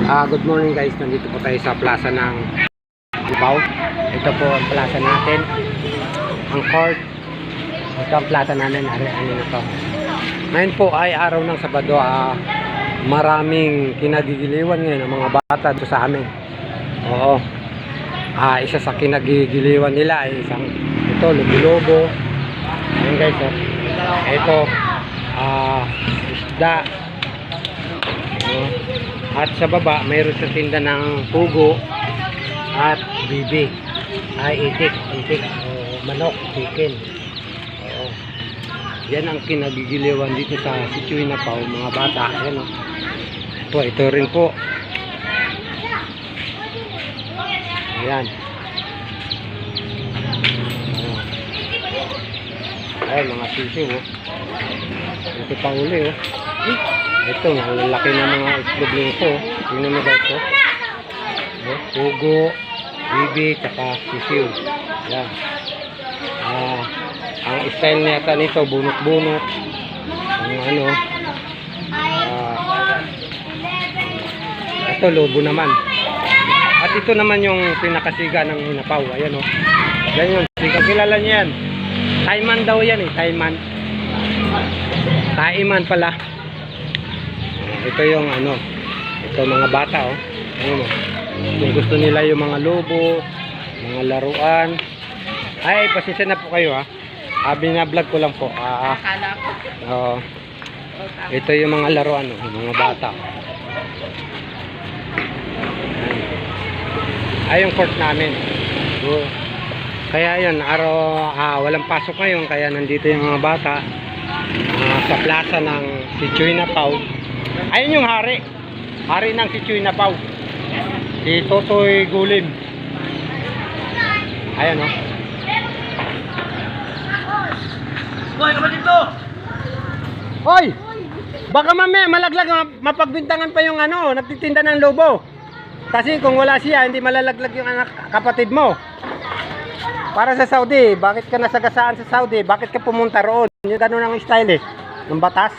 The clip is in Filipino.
Good morning guys, nandito po tayo sa plaza ng Cubao. Ito po ang plaza natin, ang court. Ito ang plaza namin, ano na to. Ngayon po ay araw ng Sabado. Maraming kinagigiliwan ngayon ng mga bata dito sa amin. Oo. Isa sa kinagigiliwan nila ay isang ito, lubo-lobo. Ayan guys, oh. Ito isda. At sa baba mayroon sa tinda ng pugo at bibi, itik, manok, chicken. Oo. Yan ang kinagigiliwan dito sa Sitio Inapao, mga bata. Ayan, oh. Ito rin po. Ayan. Ayan, mga sisiw, oh. Ito pa uli, oh. Ito, malalaki na mga itlog nito. Tingnan mo ba ito? Pugo, bibi, tsaka sisiw. Yan. Ang style niyata nito, bunot-bunot. Ang ano. Ito, lobo naman. At ito naman yung pinakasiga ng Inapao. Ayan, oh. Yan yun. Kilala niya yan. Taiman daw yan, eh. Taiman. Taiman pala. Ito yung ano, ito mga bata, oh. Ayun, oh. Kung gusto nila yung mga lobo, mga laruan. Ay, pasensya na po kayo, ha. Binablog ko lang po. Ito yung mga laruan, oh, yung mga bata. Ay, yung court namin. So, kaya yun, walang pasok ngayon, kaya nandito yung mga bata sa plaza ng Sitio Inapao. Ayun yung hari ng Sitio Inapao, si Totoy Gulim. Ayan, oh. Hoy, kapatid ko! Hoy! Baka mamaya malaglag, mapagbintangan pa yung ano, nagtitinda ng lobo. Kasi kung wala siya, hindi malalaglag yung anak, kapatid mo. Para sa Saudi, bakit ka nasagasaan sa Saudi? Bakit ka pumunta roon? Yung ganun ang style, eh, ng batas.